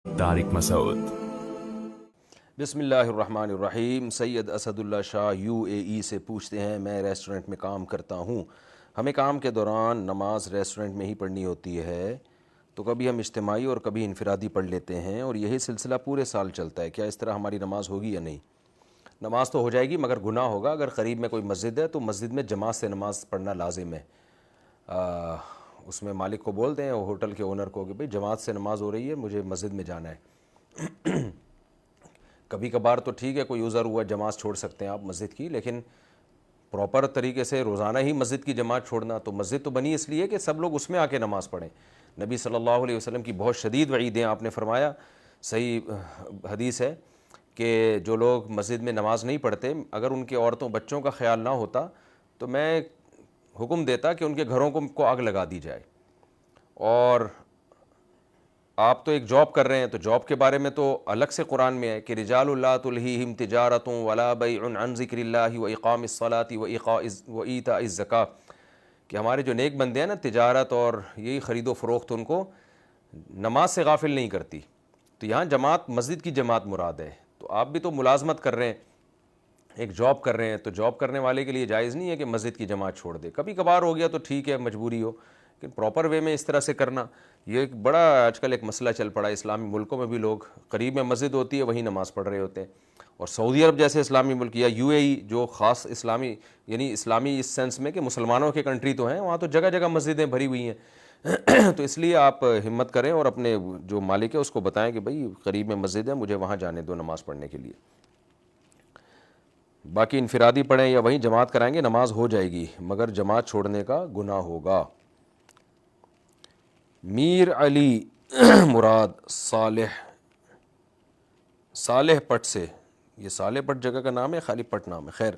طارق مسعود۔ بسم اللہ الرحمن الرحیم۔ سید اسد اللہ شاہ UAE سے پوچھتے ہیں، میں ریسٹورنٹ میں کام کرتا ہوں، ہمیں کام کے دوران نماز ریسٹورنٹ میں ہی پڑھنی ہوتی ہے، تو کبھی ہم اجتماعی اور کبھی انفرادی پڑھ لیتے ہیں اور یہی سلسلہ پورے سال چلتا ہے، کیا اس طرح ہماری نماز ہوگی یا نہیں؟ نماز تو ہو جائے گی مگر گناہ ہوگا۔ اگر قریب میں کوئی مسجد ہے تو مسجد میں جماعت سے نماز پڑھنا لازم ہے۔ اس میں مالک کو بول دیں، ہوٹل کے اونر کو، کہ بھئی جماعت سے نماز ہو رہی ہے، مجھے مسجد میں جانا ہے۔ کبھی کبھار تو ٹھیک ہے، کوئی عذر ہوا جماعت چھوڑ سکتے ہیں آپ مسجد کی، لیکن پراپر طریقے سے روزانہ ہی مسجد کی جماعت چھوڑنا، تو مسجد تو بنی اس لیے کہ سب لوگ اس میں آ کے نماز پڑھیں۔ نبی صلی اللہ علیہ وسلم کی بہت شدید وعیدیں آپ نے فرمایا، صحیح حدیث ہے کہ جو لوگ مسجد میں نماز نہیں پڑھتے، اگر ان کے عورتوں بچوں کا خیال نہ ہوتا تو میں حکم دیتا کہ ان کے گھروں کو آگ لگا دی جائے۔ اور آپ تو ایک جاب کر رہے ہیں، تو جاب کے بارے میں تو الگ سے قرآن میں ہے کہ رجال لا تلہیہم تجارۃ ولا بیع عن ذکر اللہ واقام الصلاۃ وایتاء الزکاۃ، کہ ہمارے جو نیک بندے ہیں نا، تجارت اور یہی خرید و فروخت ان کو نماز سے غافل نہیں کرتی۔ تو یہاں جماعت مسجد کی جماعت مراد ہے۔ تو آپ بھی تو ملازمت کر رہے ہیں، ایک جاب کر رہے ہیں، تو جاب کرنے والے کے لیے جائز نہیں ہے کہ مسجد کی جماعت چھوڑ دے۔ کبھی کبھار ہو گیا تو ٹھیک ہے، مجبوری ہو، لیکن پراپر وے میں اس طرح سے کرنا، یہ ایک بڑا آج کل ایک مسئلہ چل پڑا ہے۔ اسلامی ملکوں میں بھی لوگ قریب میں مسجد ہوتی ہے وہیں نماز پڑھ رہے ہوتے ہیں، اور سعودی عرب جیسے اسلامی ملک یا UAE جو خاص اسلامی، یعنی اسلامی اس سینس میں کہ مسلمانوں کے کنٹری تو ہیں، وہاں تو جگہ جگہ مسجدیں بھری ہوئی ہیں۔ تو اس لیے آپ ہمت کریں اور اپنے جو مالک ہے اس کو بتائیں کہ بھئی قریب میں مسجد ہے، مجھے وہاں جانے دو نماز پڑھنے کے لیے۔ باقی انفرادی پڑھیں یا وہیں جماعت کرائیں گے، نماز ہو جائے گی مگر جماعت چھوڑنے کا گناہ ہوگا۔ میر علی مراد صالح پٹ سے، یہ صالح پٹ جگہ کا نام ہے، خالی پٹ نام ہے، خیر۔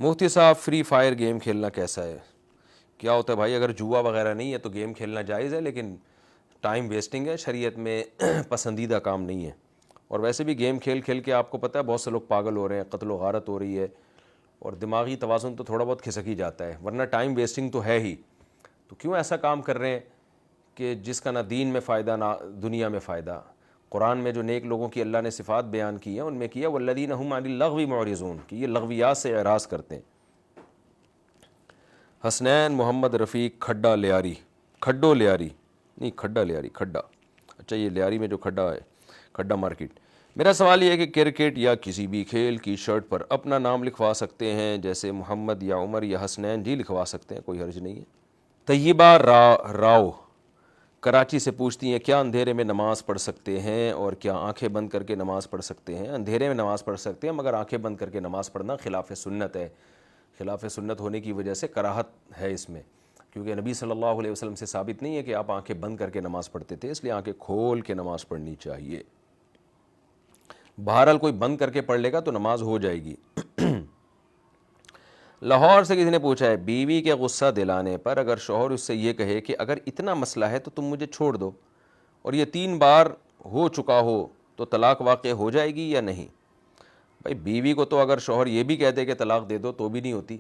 مفتی صاحب، فری فائر گیم کھیلنا کیسا ہے؟ کیا ہوتا ہے بھائی، اگر جوا وغیرہ نہیں ہے تو گیم کھیلنا جائز ہے، لیکن ٹائم ویسٹنگ ہے، شریعت میں پسندیدہ کام نہیں ہے۔ اور ویسے بھی گیم کھیل کھیل کے آپ کو پتہ ہے بہت سے لوگ پاگل ہو رہے ہیں، قتل و غارت ہو رہی ہے، اور دماغی توازن تو تھوڑا بہت کھسک ہی جاتا ہے، ورنہ ٹائم ویسٹنگ تو ہے ہی۔ تو کیوں ایسا کام کر رہے ہیں کہ جس کا نہ دین میں فائدہ نہ دنیا میں فائدہ؟ قرآن میں جو نیک لوگوں کی اللہ نے صفات بیان کی ہیں ان میں کیا والذین هم عن اللغو معرضون، کہ یہ لغویات سے اعراض کرتے ہیں۔ حسنین محمد رفیق کھڈا لیاری، کھڈو لیاری نہیں، کھڈا لیاری، کھڈا، اچھا یہ لیاری میں جو کھڈا ہے، کھڈا مارکیٹ۔ میرا سوال یہ ہے کہ کرکٹ یا کسی بھی کھیل کی شرٹ پر اپنا نام لکھوا سکتے ہیں، جیسے محمد یا عمر یا حسنین؟ جی لکھوا سکتے ہیں، کوئی حرج نہیں ہے۔ طیبہ راؤ کراچی سے پوچھتی ہیں، کیا اندھیرے میں نماز پڑھ سکتے ہیں اور کیا آنکھیں بند کر کے نماز پڑھ سکتے ہیں؟ اندھیرے میں نماز پڑھ سکتے ہیں مگر آنکھیں بند کر کے نماز پڑھنا خلاف سنت ہے۔ خلاف سنت ہونے کی وجہ سے کراہت ہے اس میں، کیونکہ نبی صلی اللہ علیہ وسلم سے ثابت نہیں ہے کہ آپ آنکھیں بند کر کے نماز پڑھتے تھے، اس لیے آنکھیں کھول کے نماز پڑھنی چاہیے۔ بہرحال کوئی بند کر کے پڑھ لے گا تو نماز ہو جائے گی۔ لاہور سے کسی نے پوچھا ہے، بیوی کے غصہ دلانے پر اگر شوہر اس سے یہ کہے کہ اگر اتنا مسئلہ ہے تو تم مجھے چھوڑ دو، اور یہ 3 بار ہو چکا ہو تو طلاق واقع ہو جائے گی یا نہیں؟ بھائی بیوی کو تو اگر شوہر یہ بھی کہہ دے کہ طلاق دے دو تو بھی نہیں ہوتی،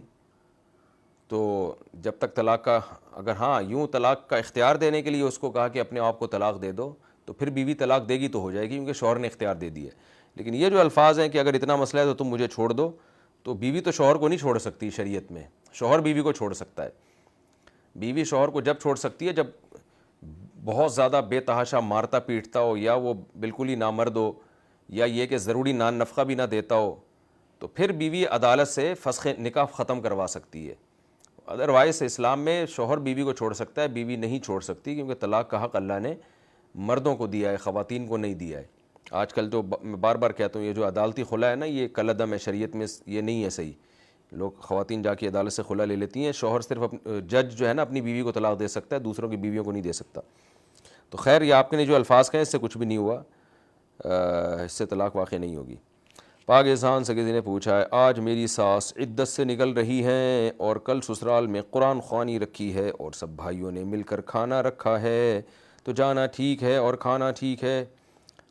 تو جب تک طلاق کا، اگر ہاں یوں طلاق کا اختیار دینے کے لیے اس کو کہا کہ اپنے آپ کو طلاق دے دو، تو پھر بیوی طلاق دے گی تو ہو جائے گی، کیونکہ شوہر نے اختیار دے دیا ہے۔ لیکن یہ جو الفاظ ہیں کہ اگر اتنا مسئلہ ہے تو تم مجھے چھوڑ دو، تو بیوی تو شوہر کو نہیں چھوڑ سکتی شریعت میں، شوہر بیوی کو چھوڑ سکتا ہے۔ بیوی شوہر کو جب چھوڑ سکتی ہے جب بہت زیادہ بے تحاشا مارتا پیٹتا ہو، یا وہ بالکل ہی نامرد ہو، یا یہ کہ ضروری نان نفقہ بھی نہ دیتا ہو، تو پھر بیوی عدالت سے فسخ نکاح ختم کروا سکتی ہے۔ ادروائز اسلام میں شوہر بیوی کو چھوڑ سکتا ہے، بیوی نہیں چھوڑ سکتی، کیونکہ طلاق کا حق اللہ نے مردوں کو دیا ہے، خواتین کو نہیں دیا ہے۔ آج کل تو میں بار بار کہتا ہوں، یہ جو عدالتی خلا ہے نا، یہ کالعدم ہے، شریعت میں یہ نہیں ہے صحیح۔ لوگ خواتین جا کے عدالت سے خلا لے لیتی ہیں، شوہر صرف جج جو ہے نا اپنی بیوی کو طلاق دے سکتا ہے، دوسروں کی بیویوں کو نہیں دے سکتا۔ تو خیر، یہ آپ نے جو الفاظ کہیں اس سے کچھ بھی نہیں ہوا، اس سے طلاق واقع نہیں ہوگی۔ پاکستان سے کسی نے پوچھا ہے، آج میری ساس عدت سے نکل رہی ہیں اور کل سسرال میں قرآن خوانی رکھی ہے اور سب بھائیوں نے مل کر کھانا رکھا ہے، تو جانا ٹھیک ہے اور کھانا ٹھیک ہے؟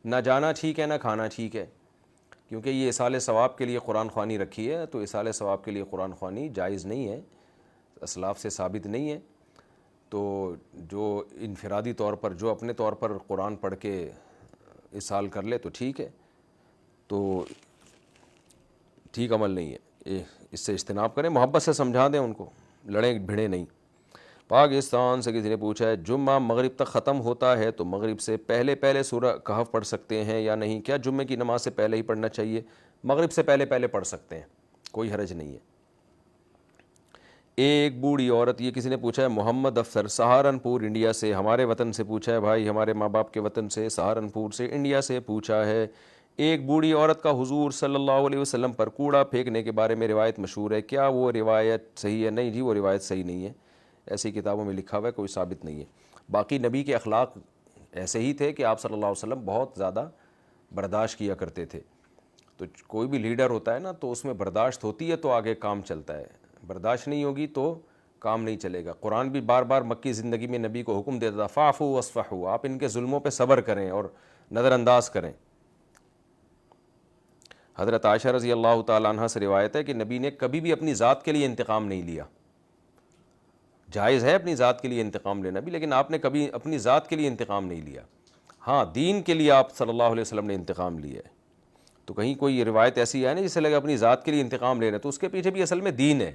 نہ جانا ٹھیک ہے نہ کھانا ٹھیک ہے، کیونکہ یہ اصال ثواب کے لیے قرآن خوانی رکھی ہے، تو اصال ثواب کے لیے قرآن خوانی جائز نہیں ہے، اسلاف سے ثابت نہیں ہے۔ تو جو انفرادی طور پر، جو اپنے طور پر قرآن پڑھ کے اس سال کر لے تو ٹھیک ہے، تو ٹھیک عمل نہیں ہے، اس سے اجتناب کریں، محبت سے سمجھا دیں ان کو، لڑیں بھڑیں نہیں۔ پاکستان سے کسی نے پوچھا ہے جمعہ مغرب تک ختم ہوتا ہے تو مغرب سے پہلے سورہ کہف پڑھ سکتے ہیں یا نہیں؟ کیا جمعے کی نماز سے پہلے ہی پڑھنا چاہیے؟ مغرب سے پہلے پڑھ سکتے ہیں، کوئی حرج نہیں ہے۔ ایک بوڑھی عورت، یہ کسی نے پوچھا ہے محمد افسر سہارنپور انڈیا سے، ہمارے وطن سے پوچھا ہے بھائی، ہمارے ماں باپ کے وطن سے، سہارنپور سے انڈیا سے پوچھا ہے۔ ایک بوڑھی عورت کا حضور صلی اللہ علیہ وسلم پر کوڑا پھینکنے کے بارے میں روایت مشہور ہے، کیا وہ روایت صحیح ہے؟ نہیں جی، وہ روایت صحیح نہیں ہے، ایسی کتابوں میں لکھا ہوا ہے، کوئی ثابت نہیں ہے۔ باقی نبی کے اخلاق ایسے ہی تھے کہ آپ صلی اللہ علیہ وسلم بہت زیادہ برداشت کیا کرتے تھے، تو کوئی بھی لیڈر ہوتا ہے نا تو اس میں برداشت ہوتی ہے تو آگے کام چلتا ہے، برداشت نہیں ہوگی تو کام نہیں چلے گا۔ قرآن بھی بار بار مکی زندگی میں نبی کو حکم دیتا تھا فاعفوا واصفحوا، آپ ان کے ظلموں پہ صبر کریں اور نظر انداز کریں۔ حضرت عائشہ رضی اللہ تعالیٰ عنہ سے روایت ہے کہ نبی نے کبھی بھی اپنی ذات کے لیے انتقام نہیں لیا۔ جائز ہے اپنی ذات کے لیے انتقام لینا بھی، لیکن آپ نے کبھی اپنی ذات کے لیے انتقام نہیں لیا۔ ہاں، دین کے لیے آپ صلی اللہ علیہ وسلم نے انتقام لیا ہے، تو کہیں کوئی روایت ایسی ہے نا جس سے لگا اپنی ذات کے لیے انتقام لے رہے ہیں، تو اس کے پیچھے بھی اصل میں دین ہے،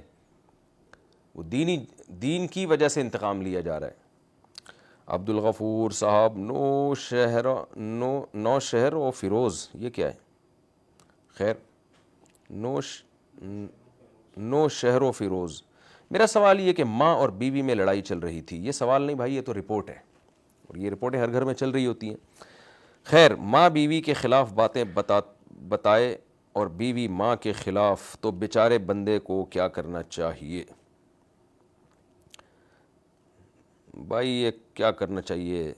وہ دین کی وجہ سے انتقام لیا جا رہا ہے۔ عبد الغفور صاحب، نو شہر و فیروز، یہ کیا ہے؟ خیر، نو شہر و فیروز، میرا سوال یہ کہ ماں اور بیوی میں لڑائی چل رہی تھی، یہ سوال نہیں بھائی، یہ تو رپورٹ ہے، اور یہ رپورٹیں ہر گھر میں چل رہی ہوتی ہیں۔ خیر، ماں بیوی کے خلاف باتیں بتائے اور بیوی ماں کے خلاف، تو بیچارے بندے کو کیا کرنا چاہیے؟ بھائی یہ کیا کرنا چاہیے؟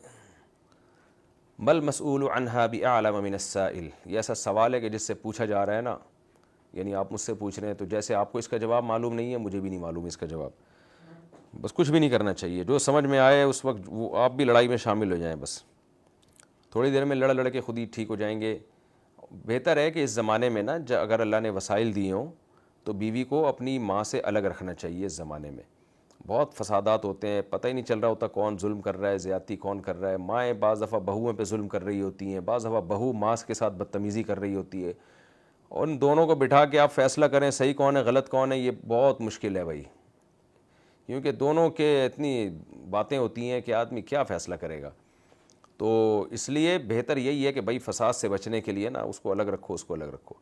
بل مسئول عنہا بأعلم من السائل، یہ ایسا سوال ہے کہ جس سے پوچھا جا رہا ہے نا، یعنی آپ مجھ سے پوچھ رہے ہیں تو جیسے آپ کو اس کا جواب معلوم نہیں ہے، مجھے بھی نہیں معلوم اس کا جواب، بس کچھ بھی نہیں کرنا چاہیے، جو سمجھ میں آئے اس وقت وہ آپ بھی لڑائی میں شامل ہو جائیں، بس تھوڑی دیر میں لڑ کے خود ہی ٹھیک ہو جائیں گے۔ بہتر ہے کہ اس زمانے میں نا اگر اللہ نے وسائل دیے ہوں تو بیوی کو اپنی ماں سے الگ رکھنا چاہیے۔ اس زمانے میں بہت فسادات ہوتے ہیں، پتہ ہی نہیں چل رہا ہوتا کون ظلم کر رہا ہے، زیادتی کون کر رہا ہے۔ مائیں بعض دفعہ بہوؤں پہ ظلم کر رہی ہوتی ہیں، بعض دفعہ بہو ماں کے ساتھ بدتمیزی کر رہی ہوتی ہے، اور ان دونوں کو بٹھا کے آپ فیصلہ کریں صحیح کون ہے غلط کون ہے، یہ بہت مشکل ہے بھائی، کیونکہ دونوں کے اتنی باتیں ہوتی ہیں کہ آدمی کیا فیصلہ کرے گا۔ تو اس لیے بہتر یہی ہے کہ بھائی فساد سے بچنے کے لیے نا اس کو الگ رکھو، اس کو الگ رکھو۔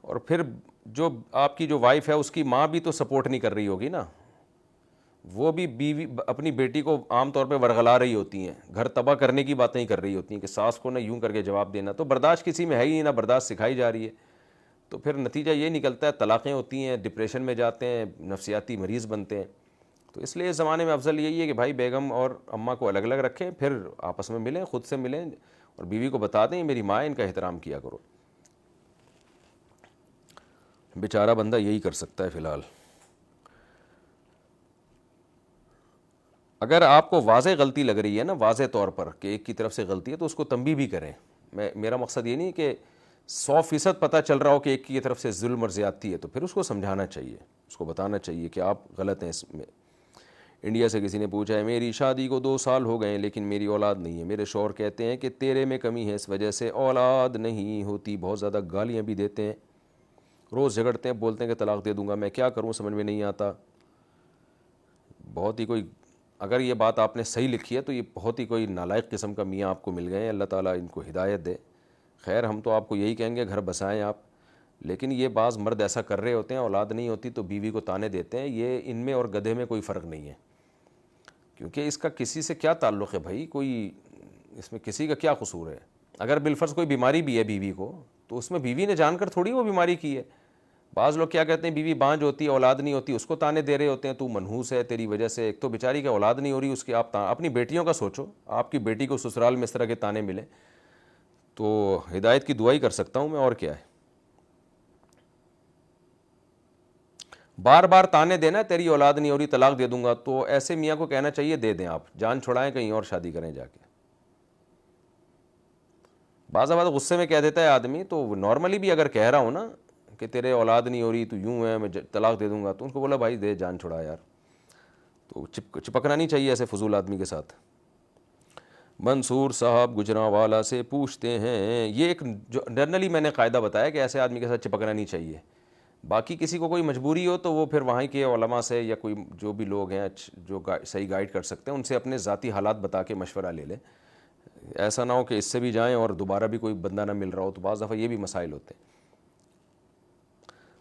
اور پھر جو آپ کی جو وائف ہے اس کی ماں بھی تو سپورٹ نہیں کر رہی ہوگی نا، وہ بھی بیوی اپنی بیٹی کو عام طور پہ ورغلا رہی ہوتی ہیں، گھر تباہ کرنے کی باتیں ہی کر رہی ہوتی ہیں کہ ساس کو نہ یوں کر کے جواب دینا، تو برداشت کسی میں ہے ہی نہیں، نہ برداشت سکھائی جا رہی ہے، تو پھر نتیجہ یہ نکلتا ہے طلاقیں ہوتی ہیں، ڈپریشن میں جاتے ہیں، نفسیاتی مریض بنتے ہیں۔ تو اس لیے اس زمانے میں افضل یہی ہے کہ بھائی بیگم اور اماں کو الگ الگ رکھیں، پھر آپس میں ملیں، خود سے ملیں، اور بیوی کو بتا دیں میری ماں ہے، ان کا احترام کیا کرو۔ بیچارہ بندہ یہی کر سکتا ہے فی الحال۔ اگر آپ کو واضح غلطی لگ رہی ہے نا، واضح طور پر کہ ایک کی طرف سے غلطی ہے، تو اس کو تنبیہ بھی کریں۔ میرا مقصد یہ نہیں کہ 100% پتہ چل رہا ہو کہ ایک کی طرف سے ظلم اور زیادتی ہے، تو پھر اس کو سمجھانا چاہیے، اس کو بتانا چاہیے کہ آپ غلط ہیں اس میں۔ انڈیا سے کسی نے پوچھا ہے میری شادی کو 2 سال ہو گئے ہیں لیکن میری اولاد نہیں ہے، میرے شوہر کہتے ہیں کہ تیرے میں کمی ہے، اس وجہ سے اولاد نہیں ہوتی، بہت زیادہ گالیاں بھی دیتے ہیں، روز جھگڑتے ہیں، بولتے ہیں کہ طلاق دے دوں گا، میں کیا کروں سمجھ میں نہیں آتا۔ بہت ہی کوئی، اگر یہ بات آپ نے صحیح لکھی ہے تو یہ بہت ہی کوئی نالائق قسم کا میاں آپ کو مل گئے ہیں، اللہ تعالیٰ ان کو ہدایت دے۔ خیر ہم تو آپ کو یہی کہیں گے گھر بسائیں آپ، لیکن یہ بعض مرد ایسا کر رہے ہوتے ہیں، اولاد نہیں ہوتی تو بیوی کو تانے دیتے ہیں، یہ ان میں اور گدھے میں کوئی فرق نہیں ہے، کیونکہ اس کا کسی سے کیا تعلق ہے بھائی، کوئی اس میں کسی کا کیا قصور ہے؟ اگر بالفرض کوئی بیماری بھی ہے بیوی کو، تو اس میں بیوی نے جان کر تھوڑی وہ بیماری کی ہے۔ بعض لوگ کیا کہتے ہیں بیوی بانجھ ہوتی ہے، اولاد نہیں ہوتی، اس کو تانے دے رہے ہوتے ہیں، تو منحوس ہے تیری وجہ سے، ایک تو بیچاری کا اولاد نہیں ہو رہی، اس کی آپ اپنی بیٹیوں کا سوچو، آپ کی بیٹی کو سسرال میں اس طرح کے تانے ملیں، تو ہدایت کی دعا ہی کر سکتا ہوں میں، اور کیا ہے۔ بار بار تانے دینا تیری اولاد نہیں ہو رہی طلاق دے دوں گا، تو ایسے میاں کو کہنا چاہیے دے دیں، آپ جان چھڑائیں کہیں اور شادی کریں جا کے۔ بعض اوقات غصے میں کہہ دیتا ہے آدمی، تو نارملی بھی اگر کہہ رہا ہوں نا کہ تیرے اولاد نہیں ہو رہی تو یوں ہے، میں طلاق دے دوں گا، تو ان کو بولا بھائی دے جان چھڑا یار، تو چپکنا نہیں چاہیے ایسے فضول آدمی کے ساتھ۔ منصور صاحب گجرانوالہ سے پوچھتے ہیں، یہ ایک جو جنرلی میں نے قاعدہ بتایا کہ ایسے آدمی کے ساتھ چپکنا نہیں چاہیے، باقی کسی کو کوئی مجبوری ہو تو وہ پھر وہاں کے علماء سے یا کوئی جو بھی لوگ ہیں جو صحیح گائیڈ کر سکتے ہیں ان سے اپنے ذاتی حالات بتا کے مشورہ لے لیں، ایسا نہ ہو کہ اس سے بھی جائیں اور دوبارہ بھی کوئی بندہ نہ مل رہا ہو، تو بعض دفعہ یہ بھی مسائل ہوتے ہیں۔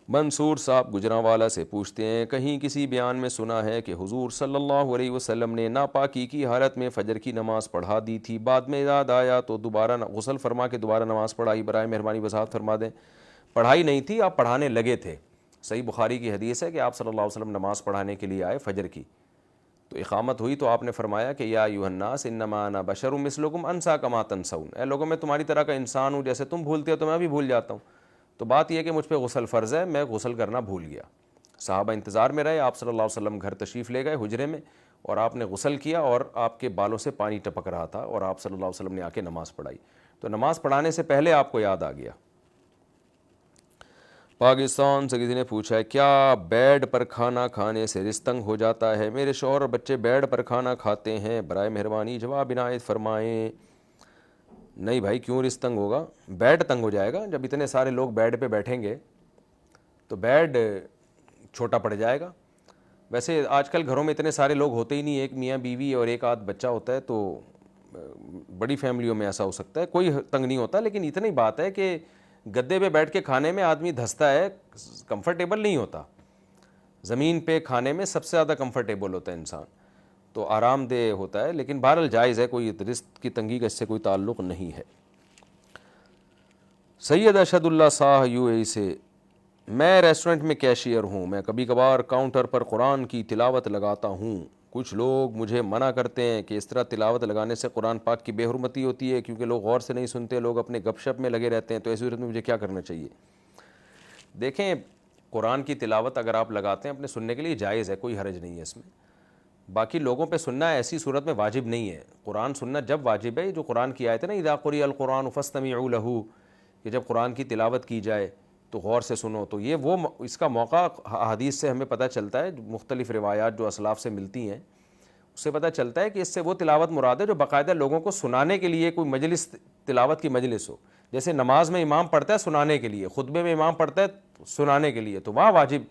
منصور صاحب گجرانوالہ سے پوچھتے ہیں، کہیں کسی بیان میں سنا ہے کہ حضور صلی اللہ علیہ وسلم نے ناپاکی کی حالت میں فجر کی نماز پڑھا دی تھی، بعد میں یاد آیا تو دوبارہ غسل فرما کے دوبارہ نماز پڑھائی، برائے مہربانی وضاحت فرما دیں۔ پڑھائی نہیں تھی، آپ پڑھانے لگے تھے۔ صحیح بخاری کی حدیث ہے کہ آپ صلی اللہ علیہ وسلم نماز پڑھانے کے لیے آئے فجر کی، تو اقامت ہوئی تو آپ نے فرمایا کہ یا ایھا الناس انما انا بشر مثلکم انسا کما تنسون، اے لوگوں میں تمہاری طرح کا انسان ہوں، جیسے تم بھولتے ہو تو میں بھی بھول جاتا ہوں۔ تو بات یہ ہے کہ مجھ پہ غسل فرض ہے، میں غسل کرنا بھول گیا۔ صحابہ انتظار میں رہے، آپ صلی اللہ علیہ وسلم گھر تشریف لے گئے حجرے میں، اور آپ نے غسل کیا اور آپ کے بالوں سے پانی ٹپک رہا تھا، اور آپ صلی اللہ علیہ وسلم نے آ کے نماز پڑھائی، تو نماز پڑھانے سے پہلے آپ کو یاد آ گیا۔ پاکستان سے کسی نے پوچھا ہے، کیا بیڈ پر کھانا کھانے سے رزق تنگ ہو جاتا ہے؟ میرے شوہر اور بچے بیڈ پر کھانا کھاتے ہیں، برائے مہربانی جواب عنایت فرمائیں۔ نہیں بھائی، کیوں رزق تنگ ہوگا؟ بیڈ تنگ ہو جائے گا جب اتنے سارے لوگ بیڈ پہ بیٹھیں گے تو بیڈ چھوٹا پڑ جائے گا۔ ویسے آج کل گھروں میں اتنے سارے لوگ ہوتے ہی نہیں، ایک میاں بیوی اور ایک آدھ بچہ ہوتا ہے، تو بڑی فیملیوں میں ایسا ہو سکتا ہے، کوئی تنگ نہیں ہوتا، لیکن اتنی بات ہے کہ گدے پہ بیٹھ کے کھانے میں آدمی دھستا ہے، کمفرٹیبل نہیں ہوتا۔ زمین پہ کھانے میں سب سے زیادہ کمفرٹیبل ہوتا ہے انسان، تو آرام دہ ہوتا ہے، لیکن بہرحال جائز ہے، کوئی رزق کی تنگی کا اس سے کوئی تعلق نہیں ہے۔ سید اشد اللہ صاح یو اے سے، میں ریسٹورنٹ میں کیشیئر ہوں، میں کبھی کبھار کاؤنٹر پر قرآن کی تلاوت لگاتا ہوں، کچھ لوگ مجھے منع کرتے ہیں کہ اس طرح تلاوت لگانے سے قرآن پاک کی بے حرمتی ہوتی ہے، کیونکہ لوگ غور سے نہیں سنتے، لوگ اپنے گپ شپ میں لگے رہتے ہیں، تو ایسی صورت میں مجھے کیا کرنا چاہیے؟ دیکھیں، قرآن کی تلاوت اگر آپ لگاتے ہیں اپنے سننے کے لیے جائز ہے، کوئی حرج نہیں ہے اس میں، باقی لوگوں پہ سننا ایسی صورت میں واجب نہیں ہے۔ قرآن سننا جب واجب ہے، جو قرآن کی آیت ہے نا، اذا قرئ القرآن فاستمعوا لہ، کہ جب قرآن کی تلاوت کی جائے تو غور سے سنو، تو یہ وہ اس کا موقع حدیث سے ہمیں پتہ چلتا ہے، مختلف روایات جو اسلاف سے ملتی ہیں اس سے پتہ چلتا ہے کہ اس سے وہ تلاوت مراد ہے جو باقاعدہ لوگوں کو سنانے کے لیے کوئی مجلس، تلاوت کی مجلس ہو، جیسے نماز میں امام پڑھتا ہے سنانے کے لیے، خطبے میں امام پڑھتا ہے سنانے کے لیے، تو وہاں واجب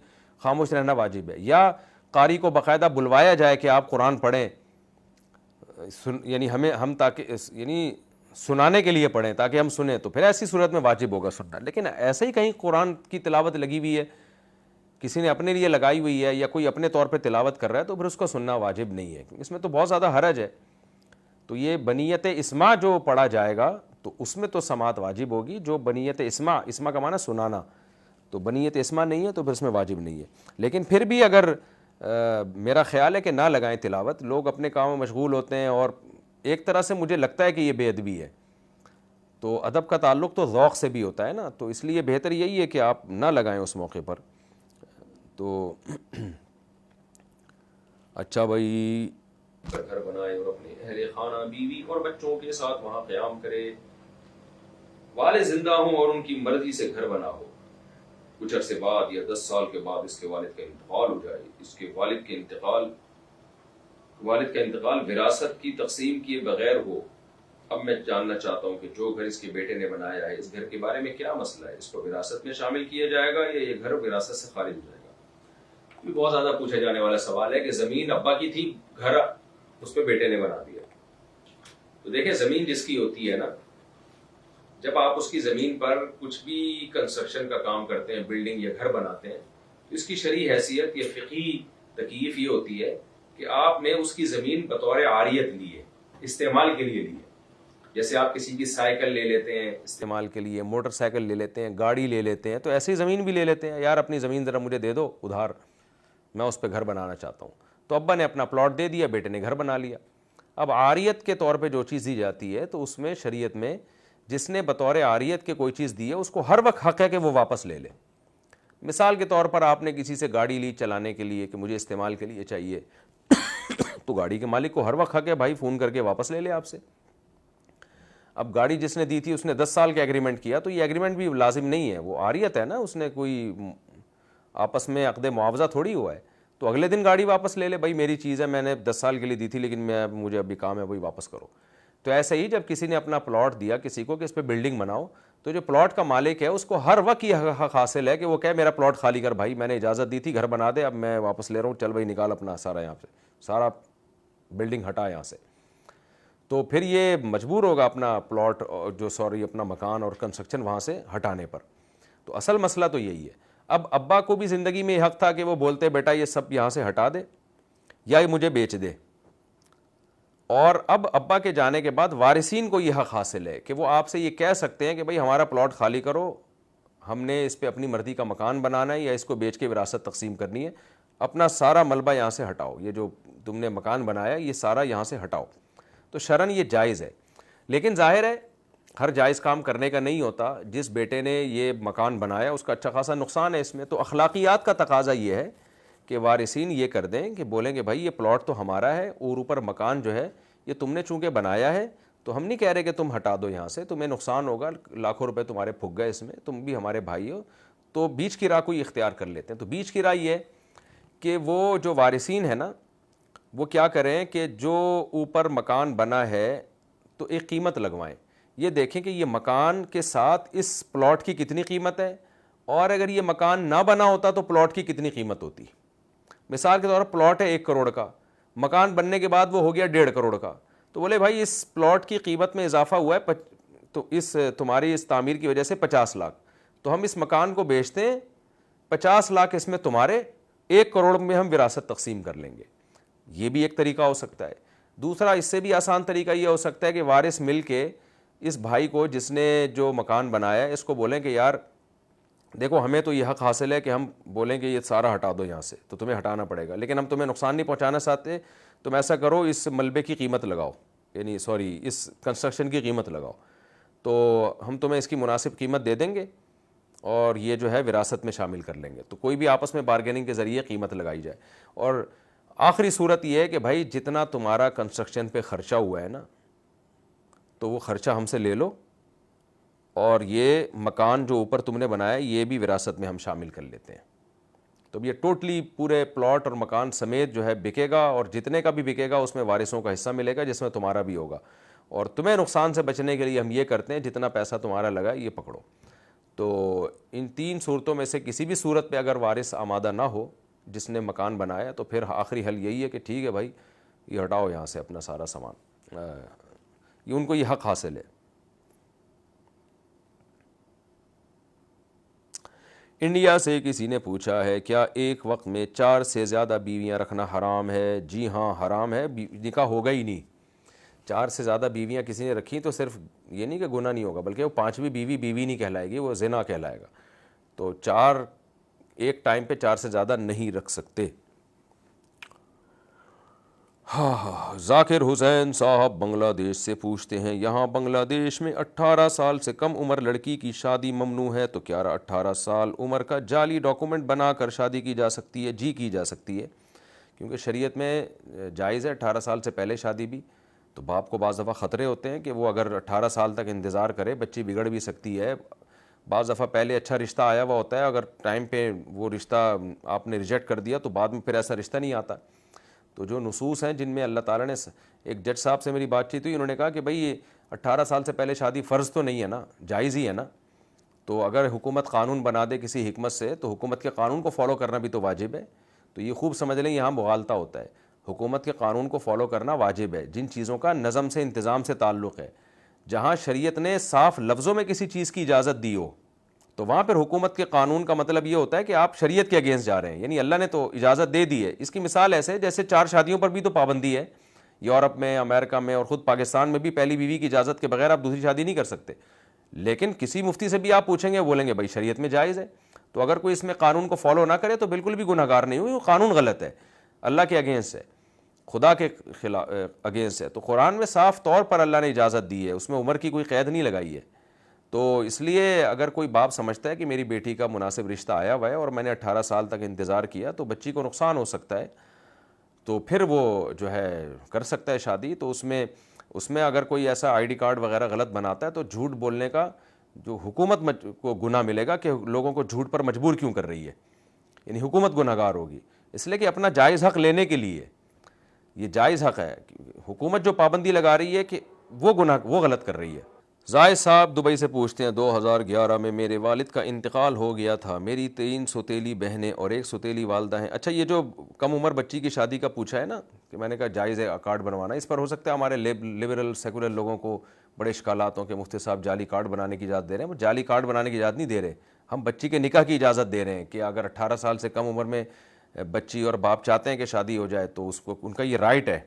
خاموش رہنا واجب ہے، یا قاری کو باقاعدہ بلوایا جائے کہ آپ قرآن پڑھیں، یعنی ہم تاکہ یعنی سنانے کے لیے پڑھیں تاکہ ہم سنیں، تو پھر ایسی صورت میں واجب ہوگا سننا۔ لیکن ایسے ہی کہیں قرآن کی تلاوت لگی ہوئی ہے، کسی نے اپنے لیے لگائی ہوئی ہے یا کوئی اپنے طور پہ تلاوت کر رہا ہے، تو پھر اس کو سننا واجب نہیں ہے، اس میں تو بہت زیادہ حرج ہے۔ تو یہ بنیت اسماع جو پڑھا جائے گا تو اس میں تو سماعت واجب ہوگی، جو بنیت اسماع کا معنی سنانا، تو بنیت اسماع نہیں ہے تو پھر اس میں واجب نہیں ہے۔ لیکن پھر بھی اگر میرا خیال ہے کہ نہ لگائیں تلاوت، لوگ اپنے کاموں میں مشغول ہوتے ہیں، اور ایک طرح سے مجھے لگتا ہے کہ یہ بے ادبی ہے، تو ادب کا تعلق تو ذوق سے بھی ہوتا ہے نا، تو اس لیے بہتر یہی ہے کہ آپ نہ لگائیں اس موقع پر۔ تو اچھا بھائی، گھر بنائے اور اپنے اہل خانہ بیوی اور بچوں کے ساتھ وہاں قیام کرے، والد زندہ ہوں اور ان کی مرضی سے گھر بنا ہو، کچھ عرصے بعد یا 10 سال کے بعد اس کے والد کا انتقال ہو جائے، اس کے والد کا انتقال وراثت کی تقسیم کیے بغیر ہو۔ اب میں جاننا چاہتا ہوں کہ جو گھر اس کے بیٹے نے بنایا ہے، اس گھر کے بارے میں کیا مسئلہ ہے؟ اس کو وراثت میں شامل کیا جائے گا یا یہ گھر وراثت سے خارج ہو جائے گا؟ یہ بہت زیادہ پوچھا جانے والا سوال ہے کہ زمین ابا کی تھی، گھر اس پہ بیٹے نے بنا دیا۔ تو دیکھیں، زمین جس کی ہوتی ہے نا، جب آپ اس کی زمین پر کچھ بھی کنسٹرکشن کا کام کرتے ہیں، بلڈنگ یا گھر بناتے ہیں، تو اس کی شرعی حیثیت یا فقہی تکیف یہ ہوتی ہے کہ آپ نے اس کی زمین بطور عاریت لی ہے، استعمال کے لیے لی ہے۔ جیسے آپ کسی کی سائیکل لے لیتے ہیں استعمال کے لیے، موٹر سائیکل لے لیتے ہیں، گاڑی لے لیتے ہیں، تو ایسی زمین بھی لے لیتے ہیں، یار اپنی زمین ذرا مجھے دے دو ادھار، میں اس پہ گھر بنانا چاہتا ہوں، تو ابا نے اپنا پلاٹ دے دیا، بیٹے نے گھر بنا لیا۔ اب عاریت کے طور پہ جو چیز دی جاتی ہے تو اس میں شریعت میں جس نے بطور عاریت کے کوئی چیز دی ہے اس کو ہر وقت حق ہے کہ وہ واپس لے لے۔ مثال کے طور پر آپ نے کسی سے گاڑی لی چلانے کے لیے کہ مجھے استعمال کے لیے چاہیے، تو گاڑی کے مالک کو ہر وقت حق ہے بھائی فون کر کے واپس لے لے آپ سے۔ اب گاڑی جس نے دی تھی اس نے 10 سال کا ایگریمنٹ کیا، تو یہ ایگریمنٹ بھی لازم نہیں ہے، وہ عاریت ہے نا، اس نے کوئی آپس میں عقد معاوضہ تھوڑی ہوا ہے، تو اگلے دن گاڑی واپس لے لے، بھائی میری چیز ہے، میں نے 10 سال کے لیے دی تھی لیکن مجھے ابھی کام ہے، وہی واپس کرو۔ تو ایسے ہی جب کسی نے اپنا پلاٹ دیا کسی کو کہ اس پہ بلڈنگ بناؤ، تو جو پلاٹ کا مالک ہے اس کو ہر وقت یہ حق حاصل ہے کہ وہ کہے میرا پلاٹ خالی کر بھائی، میں نے اجازت دی تھی گھر بنا دے، اب میں واپس لے رہا ہوں، چل بھائی نکال اپنا سارا یہاں سے، سارا بلڈنگ ہٹا یہاں سے۔ تو پھر یہ مجبور ہوگا اپنا پلاٹ اپنا مکان اور کنسٹرکشن وہاں سے ہٹانے پر۔ تو اصل مسئلہ تو یہی ہے۔ اب ابا کو بھی زندگی میں یہ حق تھا کہ وہ بولتے بیٹا یہ سب یہاں سے ہٹا دے یا یہ مجھے بیچ دے، اور اب ابا کے جانے کے بعد وارثین کو یہ حق حاصل ہے کہ وہ آپ سے یہ کہہ سکتے ہیں کہ بھائی ہمارا پلاٹ خالی کرو، ہم نے اس پہ اپنی مرضی کا مکان بنانا ہے یا اس کو بیچ کے وراثت تقسیم کرنی ہے، اپنا سارا ملبہ یہاں سے ہٹاؤ، یہ جو تم نے مکان بنایا یہ سارا یہاں سے ہٹاؤ۔ تو شرعاً یہ جائز ہے، لیکن ظاہر ہے ہر جائز کام کرنے کا نہیں ہوتا۔ جس بیٹے نے یہ مکان بنایا اس کا اچھا خاصا نقصان ہے اس میں، تو اخلاقیات کا تقاضا یہ ہے کہ وارثین یہ کر دیں کہ بولیں کہ بھائی یہ پلاٹ تو ہمارا ہے، اور اوپر مکان جو ہے یہ تم نے چونکہ بنایا ہے تو ہم نہیں کہہ رہے کہ تم ہٹا دو یہاں سے، تمہیں نقصان ہوگا، لاکھوں روپے تمہارے پھک گئے اس میں، تم بھی ہمارے بھائی ہو، تو بیچ کی راہ کوئی اختیار کر لیتے ہیں۔ تو بیچ کی راہ یہ ہے کہ وہ جو وارثین ہے نا وہ کیا کریں کہ جو اوپر مکان بنا ہے تو ایک قیمت لگوائیں، یہ دیکھیں کہ یہ مکان کے ساتھ اس پلاٹ کی کتنی قیمت ہے، اور اگر یہ مکان نہ بنا ہوتا تو پلاٹ کی کتنی قیمت ہوتی۔ مثال کے طور پر پلاٹ ہے 1 کروڑ کا، مکان بننے کے بعد وہ ہو گیا 1.5 کروڑ کا، تو بولے بھائی اس پلاٹ کی قیمت میں اضافہ ہوا ہے تو اس تمہاری اس تعمیر کی وجہ سے 50 لاکھ، تو ہم اس مکان کو بیچتے ہیں 50 لاکھ اس میں تمہارے، 1 کروڑ میں ہم وراثت تقسیم کر لیں گے۔ یہ بھی ایک طریقہ ہو سکتا ہے۔ دوسرا اس سے بھی آسان طریقہ یہ ہو سکتا ہے کہ وارث مل کے اس بھائی کو جس نے جو مکان بنایا ہے اس کو بولیں کہ یار دیکھو ہمیں تو یہ حق حاصل ہے کہ ہم بولیں کہ یہ سارا ہٹا دو یہاں سے، تو تمہیں ہٹانا پڑے گا، لیکن ہم تمہیں نقصان نہیں پہنچانا چاہتے، تم ایسا کرو اس ملبے کی قیمت لگاؤ، یعنی اس کنسٹرکشن کی قیمت لگاؤ، تو ہم تمہیں اس کی مناسب قیمت دے دیں گے اور یہ جو ہے وراثت میں شامل کر لیں گے۔ تو کوئی بھی آپس میں بارگیننگ کے ذریعے قیمت لگائی جائے۔ اور آخری صورت یہ ہے کہ بھائی جتنا تمہارا کنسٹرکشن پہ خرچہ ہوا ہے نا تو وہ خرچہ ہم سے لے لو، اور یہ مکان جو اوپر تم نے بنایا یہ بھی وراثت میں ہم شامل کر لیتے ہیں۔ تو یہ ٹوٹلی پورے پلاٹ اور مکان سمیت جو ہے بکے گا، اور جتنے کا بھی بکے گا اس میں وارثوں کا حصہ ملے گا جس میں تمہارا بھی ہوگا، اور تمہیں نقصان سے بچنے کے لیے ہم یہ کرتے ہیں جتنا پیسہ تمہارا لگا یہ پکڑو۔ تو ان 3 صورتوں میں سے کسی بھی صورت پہ اگر وارث آمادہ نہ ہو جس نے مکان بنایا تو پھر آخری حل یہی ہے کہ ٹھیک ہے بھائی یہ ہٹاؤ یہاں سے اپنا سارا سامان، یہ ان کو یہ حق حاصل ہے۔ انڈیا سے کسی نے پوچھا ہے کیا ایک وقت میں 4 سے زیادہ بیویاں رکھنا حرام ہے؟ جی ہاں حرام ہے، نکاح ہوگا ہی نہیں۔ 4 سے زیادہ بیویاں کسی نے رکھی تو صرف یہ نہیں کہ گناہ نہیں ہوگا بلکہ وہ 5ویں بیوی نہیں کہلائے گی، وہ زنا کہلائے گا۔ تو 4 ایک ٹائم پہ 4 سے زیادہ نہیں رکھ سکتے۔ ذاکر حسین صاحب بنگلہ دیش سے پوچھتے ہیں یہاں بنگلہ دیش میں 18 سال سے کم عمر لڑکی کی شادی ممنوع ہے، تو کیا 18 سال عمر کا جعلی ڈاکومنٹ بنا کر شادی کی جا سکتی ہے؟ جی کی جا سکتی ہے، کیونکہ شریعت میں جائز ہے 18 سال سے پہلے شادی بھی۔ تو باپ کو بعض دفعہ خطرے ہوتے ہیں کہ وہ اگر 18 سال تک انتظار کرے بچی بگڑ بھی سکتی ہے، بعض دفعہ پہلے اچھا رشتہ آیا ہوا ہوتا ہے، اگر ٹائم پہ وہ رشتہ آپ نے ریجیکٹ کر دیا تو بعد میں پھر ایسا رشتہ نہیں آتا۔ تو جو نصوص ہیں جن میں اللہ تعالیٰ نے، ایک جج صاحب سے میری بات چیت ہوئی، انہوں نے کہا کہ بھئی یہ 18 سال سے پہلے شادی فرض تو نہیں ہے نا، جائز ہی ہے نا، تو اگر حکومت قانون بنا دے کسی حکمت سے تو حکومت کے قانون کو فالو کرنا بھی تو واجب ہے۔ تو یہ خوب سمجھ لیں یہاں مغالطہ ہوتا ہے، حکومت کے قانون کو فالو کرنا واجب ہے جن چیزوں کا نظم سے انتظام سے تعلق ہے، جہاں شریعت نے صاف لفظوں میں کسی چیز کی اجازت دی ہو تو وہاں پر حکومت کے قانون کا مطلب یہ ہوتا ہے کہ آپ شریعت کے اگینسٹ جا رہے ہیں، یعنی اللہ نے تو اجازت دے دی ہے۔ اس کی مثال ایسے جیسے 4 شادیوں پر بھی تو پابندی ہے، یورپ میں، امریکہ میں اور خود پاکستان میں بھی پہلی بیوی کی اجازت کے بغیر آپ دوسری شادی نہیں کر سکتے، لیکن کسی مفتی سے بھی آپ پوچھیں گے وہ بولیں گے بھائی شریعت میں جائز ہے۔ تو اگر کوئی اس میں قانون کو فالو نہ کرے تو بالکل بھی گناہ گار نہیں ہوئی، وہ قانون غلط ہے، اللہ کے اگینسٹ ہے، خدا کے خلاف اگینسٹ ہے۔ تو قرآن میں صاف طور پر اللہ نے اجازت دی ہے، اس میں عمر کی کوئی قید نہیں لگائی ہے۔ تو اس لیے اگر کوئی باپ سمجھتا ہے کہ میری بیٹی کا مناسب رشتہ آیا ہوا ہے اور میں نے 18 سال تک انتظار کیا تو بچی کو نقصان ہو سکتا ہے، تو پھر وہ جو ہے کر سکتا ہے شادی۔ تو اس میں اگر کوئی ایسا آئی ڈی کارڈ وغیرہ غلط بناتا ہے تو جھوٹ بولنے کا جو حکومت کو گناہ ملے گا کہ لوگوں کو جھوٹ پر مجبور کیوں کر رہی ہے، یعنی حکومت گناہ گار ہوگی، اس لیے کہ اپنا جائز حق لینے کے لیے، یہ جائز حق ہے۔ حکومت جو پابندی لگا رہی ہے کہ وہ گناہ وہ غلط کر رہی ہے. زاہد صاحب دبئی سے پوچھتے ہیں 2011 میں میرے والد کا انتقال ہو گیا تھا. میری 3 سوتیلی بہنیں اور 1 سوتیلی والدہ ہیں. اچھا یہ جو کم عمر بچی کی شادی کا پوچھا ہے نا, کہ میں نے کہا جائز ہے کارڈ بنوانا, اس پر ہو سکتا ہے ہمارے لبرل سیکولر لوگوں کو بڑے اشکالات ہوں کہ مفتی صاحب جعلی کارڈ بنانے کی اجازت دے رہے ہیں. وہ جعلی کارڈ بنانے کی اجازت نہیں دے رہے, ہم بچی کے نکاح کی اجازت دے رہے ہیں کہ اگر 18 سال سے کم عمر میں بچی اور باپ چاہتے ہیں کہ شادی ہو جائے تو اس کو ان کا یہ رائٹ ہے.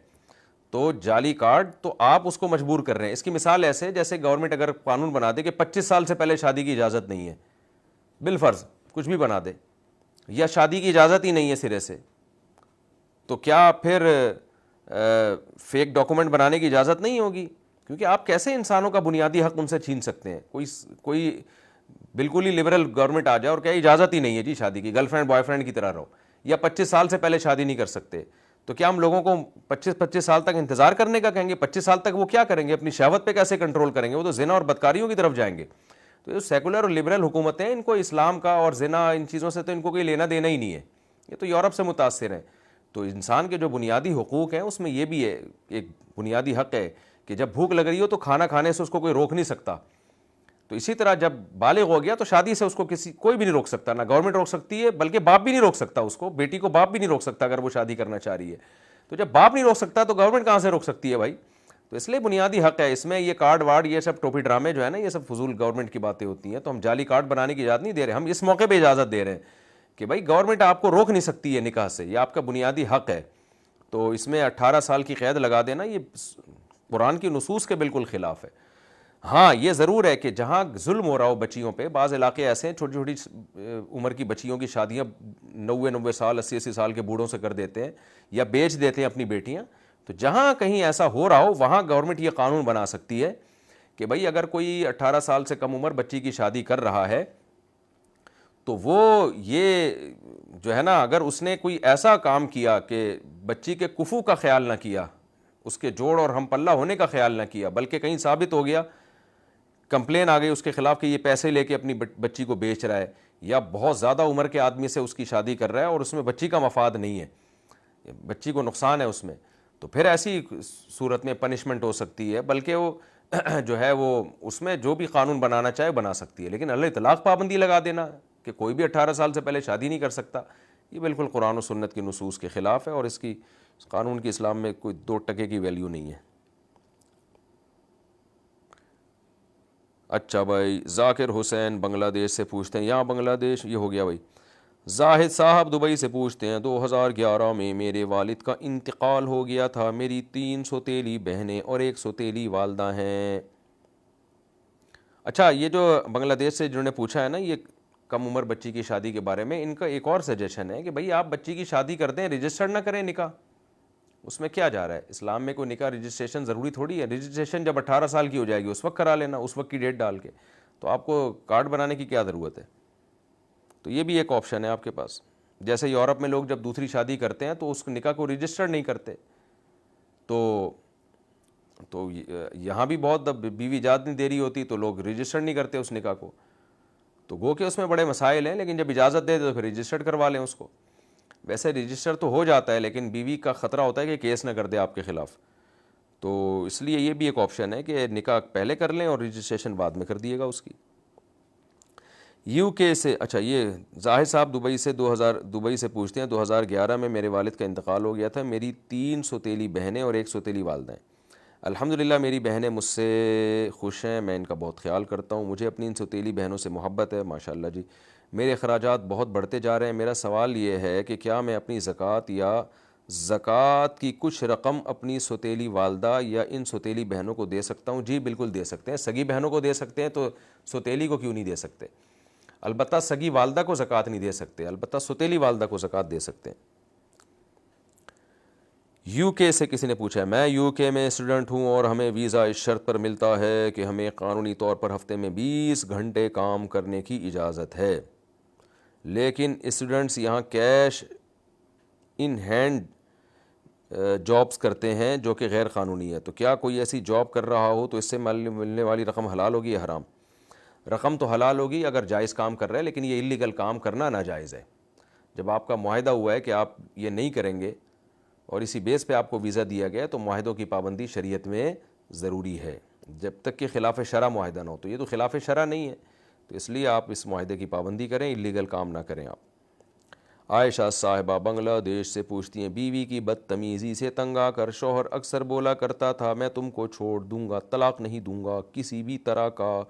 تو جعلی کارڈ تو آپ اس کو مجبور کر رہے ہیں. اس کی مثال ایسے جیسے گورنمنٹ اگر قانون بنا دے کہ 25 سال سے پہلے شادی کی اجازت نہیں ہے, بالفرض کچھ بھی بنا دے, یا شادی کی اجازت ہی نہیں ہے سرے سے, تو کیا پھر فیک ڈاکومنٹ بنانے کی اجازت نہیں ہوگی؟ کیونکہ آپ کیسے انسانوں کا بنیادی حق ان سے چھین سکتے ہیں؟ کوئی بالکل ہی لبرل گورنمنٹ آ جائے اور کیا اجازت ہی نہیں ہے جی شادی کی, گرل فرینڈ بوائے فرینڈ کی طرح رہو, یا 25 سال سے پہلے شادی نہیں کر سکتے, تو کیا ہم لوگوں کو 25 سال تک انتظار کرنے کا کہیں گے؟ 25 سال تک وہ کیا کریں گے؟ اپنی شہوت پہ کیسے کنٹرول کریں گے؟ وہ تو زنا اور بدکاریوں کی طرف جائیں گے. تو جو سیکولر اور لبرل حکومتیں ان کو اسلام کا اور زنا ان چیزوں سے تو ان کو کوئی لینا دینا ہی نہیں ہے, یہ تو یورپ سے متاثر ہیں. تو انسان کے جو بنیادی حقوق ہیں اس میں یہ بھی ہے, ایک بنیادی حق ہے کہ جب بھوک لگ رہی ہو تو کھانا کھانے سے اس کو کوئی روک نہیں سکتا. تو اسی طرح جب بالغ ہو گیا تو شادی سے اس کو کوئی بھی نہیں روک سکتا, نہ گورنمنٹ روک سکتی ہے, بلکہ باپ بھی نہیں روک سکتا اس کو, بیٹی کو باپ بھی نہیں روک سکتا اگر وہ شادی کرنا چاہ رہی ہے. تو جب باپ نہیں روک سکتا تو گورنمنٹ کہاں سے روک سکتی ہے بھائی؟ تو اس لیے بنیادی حق ہے. اس میں یہ کارڈ وارڈ یہ سب ٹوپی ڈرامے جو ہے نا, یہ سب فضول گورنمنٹ کی باتیں ہوتی ہیں. تو ہم جعلی کارڈ بنانے کی اجازت نہیں دے رہے, ہم اس موقع پہ اجازت دے رہے ہیں کہ بھائی گورنمنٹ آپ کو روک نہیں سکتی ہے نکاح سے, یہ آپ کا بنیادی حق ہے. تو اس میں 18 سال کی قید لگا دینا یہ قرآن کی نصوص کے بالکل خلاف ہے. ہاں یہ ضرور ہے کہ جہاں ظلم ہو رہا ہو بچیوں پہ, بعض علاقے ایسے ہیں چھوٹی چھوٹی عمر کی بچیوں کی شادیاں 90 سال 80 سال کے بوڑھوں سے کر دیتے ہیں یا بیچ دیتے ہیں اپنی بیٹیاں. تو جہاں کہیں ایسا ہو رہا ہو وہاں گورنمنٹ یہ قانون بنا سکتی ہے کہ بھئی اگر کوئی 18 سال سے کم عمر بچی کی شادی کر رہا ہے تو وہ یہ جو ہے نا, اگر اس نے کوئی ایسا کام کیا کہ بچی کے کفو کا خیال نہ کیا, اس کے جوڑ اور ہم پلہ ہونے کا خیال نہ کیا, بلکہ کہیں ثابت ہو گیا, کمپلین آ گئی اس کے خلاف کہ یہ پیسے لے کے اپنی بچی کو بیچ رہا ہے, یا بہت زیادہ عمر کے آدمی سے اس کی شادی کر رہا ہے اور اس میں بچی کا مفاد نہیں ہے, بچی کو نقصان ہے اس میں, تو پھر ایسی صورت میں پنشمنٹ ہو سکتی ہے. بلکہ وہ جو ہے وہ اس میں جو بھی قانون بنانا چاہے بنا سکتی ہے. لیکن اللہ اطلاق پابندی لگا دینا کہ کوئی بھی 18 سال سے پہلے شادی نہیں کر سکتا, یہ بالکل قرآن و سنت کی نصوص کے خلاف ہے, اور اس کی قانون کی اسلام میں کوئی 2 ٹکے کی ویلیو نہیں ہے. اچھا بھائی, ذاکر حسین بنگلہ دیش سے پوچھتے ہیں, یہاں بنگلہ دیش یہ ہو گیا بھائی. زاہد صاحب دبئی سے پوچھتے ہیں 2011 میں میرے والد کا انتقال ہو گیا تھا. میری 3 سوتیلی بہنیں اور 1 سوتیلی والدہ ہیں. اچھا یہ جو بنگلہ دیش سے جنہوں نے پوچھا ہے نا یہ کم عمر بچی کی شادی کے بارے میں, ان کا ایک اور سجیشن ہے کہ بھئی آپ بچی کی شادی کر دیں, رجسٹر نہ کریں نکاح. اس میں کیا جا رہا ہے؟ اسلام میں کوئی نکاح رجسٹریشن ضروری تھوڑی ہے. رجسٹریشن جب 18 سال کی ہو جائے گی اس وقت کرا لینا, اس وقت کی ڈیٹ ڈال کے. تو آپ کو کارڈ بنانے کی کیا ضرورت ہے؟ تو یہ بھی ایک آپشن ہے آپ کے پاس. جیسے یورپ میں لوگ جب دوسری شادی کرتے ہیں تو اس نکاح کو رجسٹر نہیں کرتے, تو یہاں بھی بہت بیوی اجازت نہیں دے رہی ہوتی تو لوگ رجسٹر نہیں کرتے اس نکاح کو. تو گو کہ اس میں بڑے مسائل ہیں, لیکن جب اجازت دے تو پھر رجسٹر کروا لیں اس کو. ویسے رجسٹر تو ہو جاتا ہے لیکن بیوی کا خطرہ ہوتا ہے کہ کیس نہ کر دے آپ کے خلاف. تو اس لیے یہ بھی ایک آپشن ہے کہ نکاح پہلے کر لیں اور رجسٹریشن بعد میں کر دیے گا اس کی. یو کے سے, اچھا یہ زاہد صاحب دبئی سے پوچھتے ہیں 2011 میں میرے والد کا انتقال ہو گیا تھا. میری 3 سوتیلی بہنیں اور 1 سوتیلی والدہ ہیں. الحمدللہ میری بہنیں مجھ سے خوش ہیں, میں ان کا بہت خیال کرتا ہوں. مجھے اپنی ان سوتیلی بہنوں سے محبت ہے. ماشاءاللہ جی. میرے اخراجات بہت بڑھتے جا رہے ہیں. میرا سوال یہ ہے کہ کیا میں اپنی زکوٰۃ یا زکوٰۃ کی کچھ رقم اپنی سوتیلی والدہ یا ان سوتیلی بہنوں کو دے سکتا ہوں؟ جی بالکل دے سکتے ہیں. سگی بہنوں کو دے سکتے ہیں تو سوتیلی کو کیوں نہیں دے سکتے؟ البتہ سگی والدہ کو زکوٰۃ نہیں دے سکتے, البتہ سوتیلی والدہ کو زکوٰۃ دے سکتے ہیں. یو کے سے کسی نے پوچھا ہے, میں یو کے میں اسٹوڈنٹ ہوں اور ہمیں ویزا اس شرط پر ملتا ہے کہ ہمیں قانونی طور پر ہفتے میں 20 گھنٹے کام کرنے کی اجازت ہے, لیکن اسٹوڈنٹس یہاں کیش ان ہینڈ جابز کرتے ہیں جو کہ غیر قانونی ہے. تو کیا کوئی ایسی جاب کر رہا ہو تو اس سے ملنے والی رقم حلال ہوگی یا حرام؟ رقم تو حلال ہوگی اگر جائز کام کر رہے ہیں, لیکن یہ اللیگل کام کرنا ناجائز ہے. جب آپ کا معاہدہ ہوا ہے کہ آپ یہ نہیں کریں گے اور اسی بیس پہ آپ کو ویزا دیا گیا تو معاہدوں کی پابندی شریعت میں ضروری ہے جب تک کہ خلاف شرع معاہدہ نہ ہو. تو یہ تو خلاف شرع نہیں ہے, تو اس لیے آپ اس معاہدے کی پابندی کریں, اللیگل کام نہ کریں آپ. عائشہ صاحبہ بنگلہ دیش سے پوچھتی ہیں, بیوی کی بدتمیزی سے تنگ آ کر شوہر اکثر بولا کرتا تھا میں تم کو چھوڑ دوں گا, طلاق نہیں دوں گا, کسی بھی طرح کا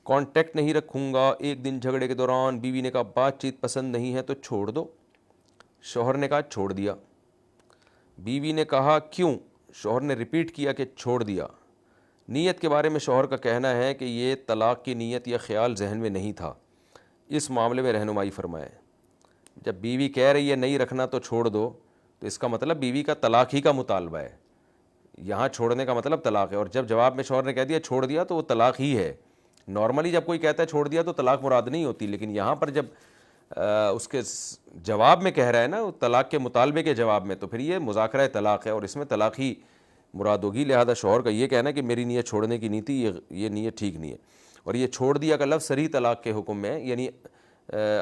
کانٹیکٹ نہیں رکھوں گا. ایک دن جھگڑے کے دوران بیوی نے کہا بات چیت پسند نہیں ہے تو چھوڑ دو. شوہر نے کہا چھوڑ دیا. بیوی نے کہا کیوں؟ شوہر نے ریپیٹ کیا کہ چھوڑ دیا. نیت کے بارے میں شوہر کا کہنا ہے کہ یہ طلاق کی نیت یا خیال ذہن میں نہیں تھا. اس معاملے میں رہنمائی فرمائیں. جب بیوی کہہ رہی ہے نہیں رکھنا تو چھوڑ دو, تو اس کا مطلب بیوی کا طلاق ہی کا مطالبہ ہے. یہاں چھوڑنے کا مطلب طلاق ہے, اور جب جواب میں شوہر نے کہہ دیا چھوڑ دیا تو وہ طلاق ہی ہے. نارملی جب کوئی کہتا ہے چھوڑ دیا تو طلاق مراد نہیں ہوتی, لیکن یہاں پر جب اس کے جواب میں کہہ رہا ہے نا طلاق کے مطالبے کے جواب میں, تو پھر یہ مذاکرہ طلاق ہے اور اس میں طلاق ہی مراد ہوگی. لہذا شوہر کا یہ کہنا ہے کہ میری نیت چھوڑنے کی نہیں تھی, یہ نیت ٹھیک نہیں ہے. اور یہ چھوڑ دیا کا لفظ صریح طلاق کے حکم میں ہے, یعنی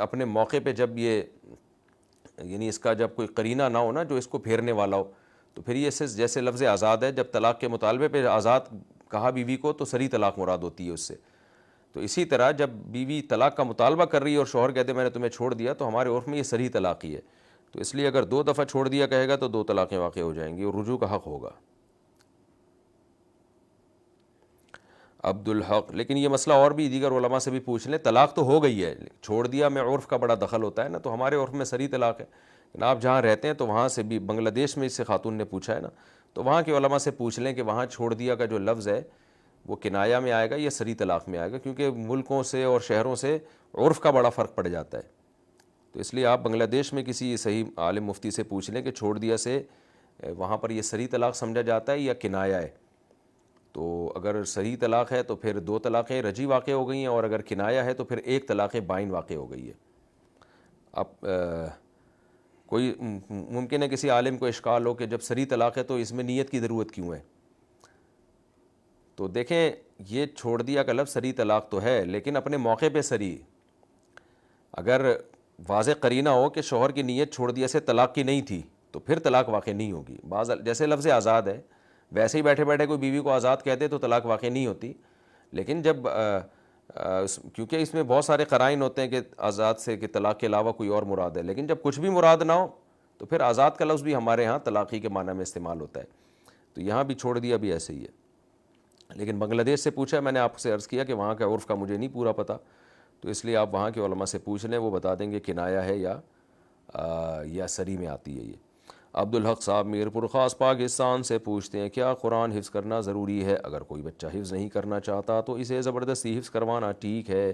اپنے موقع پہ جب یہ یعنی اس کا جب کوئی قرینہ نہ ہو نا جو اس کو پھیرنے والا ہو, تو پھر یہ جیسے لفظ آزاد ہے, جب طلاق کے مطالبے پہ آزاد کہا بیوی کو تو صریح طلاق مراد ہوتی ہے اس سے. تو اسی طرح جب بیوی طلاق کا مطالبہ کر رہی ہے اور شوہر کہتے میں نے تمہیں چھوڑ دیا, تو ہمارے عرف میں یہ صریح طلاق ہی ہے. تو اس لیے اگر 2 دفعہ چھوڑ دیا کہے گا تو 2 طلاقیں واقع ہو جائیں گی اور رجوع کا حق ہوگا. عبدالحق, لیکن یہ مسئلہ اور بھی دیگر علماء سے بھی پوچھ لیں. طلاق تو ہو گئی ہے, چھوڑ دیا میں عرف کا بڑا دخل ہوتا ہے نا, تو ہمارے عرف میں صریح طلاق ہے. لیکن آپ جہاں رہتے ہیں تو وہاں سے بھی, بنگلہ دیش میں اس سے خاتون نے پوچھا ہے نا, تو وہاں کے علماء سے پوچھ لیں کہ وہاں چھوڑ دیا کا جو لفظ ہے وہ کنایہ میں آئے گا یا صریح طلاق میں آئے گا, کیونکہ ملکوں سے اور شہروں سے عرف کا بڑا فرق پڑ جاتا ہے. تو اس لیے آپ بنگلہ دیش میں کسی صحیح عالم مفتی سے پوچھ لیں کہ چھوڑ دیا سے وہاں پر یہ صریح طلاق سمجھا جاتا ہے یا کنایہ ہے. تو اگر صحیح طلاق ہے تو پھر 2 طلاقیں رجی واقع ہو گئی ہیں, اور اگر کنایہ ہے تو پھر 1 طلاق بائن واقع ہو گئی ہے. اب کوئی ممکن ہے کسی عالم کو اشکال ہو کہ جب صریح طلاق ہے تو اس میں نیت کی ضرورت کیوں ہے. تو دیکھیں یہ چھوڑ دیا کا لفظ صریح طلاق تو ہے, لیکن اپنے موقع پہ صریح. اگر واضح قرینہ ہو کہ شوہر کی نیت چھوڑ دیا سے طلاق کی نہیں تھی تو پھر طلاق واقع نہیں ہوگی. جیسے لفظ آزاد ہے, ویسے ہی بیٹھے بیٹھے کوئی بیوی کو آزاد کہہ دے تو طلاق واقع نہیں ہوتی. لیکن جب کیونکہ اس میں بہت سارے قرائن ہوتے ہیں کہ آزاد سے کہ طلاق کے علاوہ کوئی اور مراد ہے, لیکن جب کچھ بھی مراد نہ ہو تو پھر آزاد کا لفظ بھی ہمارے ہاں طلاقی کے معنی میں استعمال ہوتا ہے. تو یہاں بھی چھوڑ دیا بھی ایسے ہی ہے. لیکن بنگلہ دیش سے پوچھا, میں نے آپ سے عرض کیا کہ وہاں کا عرف کا مجھے نہیں پورا پتہ, تو اس لیے آپ وہاں کے علماء سے پوچھ لیں, وہ بتا دیں گے کنایہ ہے یا صریح میں آتی ہے یہ. عبدالحق صاحب میرپور خاص پاکستان سے پوچھتے ہیں کیا قرآن حفظ کرنا ضروری ہے؟ اگر کوئی بچہ حفظ نہیں کرنا چاہتا تو اسے زبردستی حفظ کروانا ٹھیک ہے.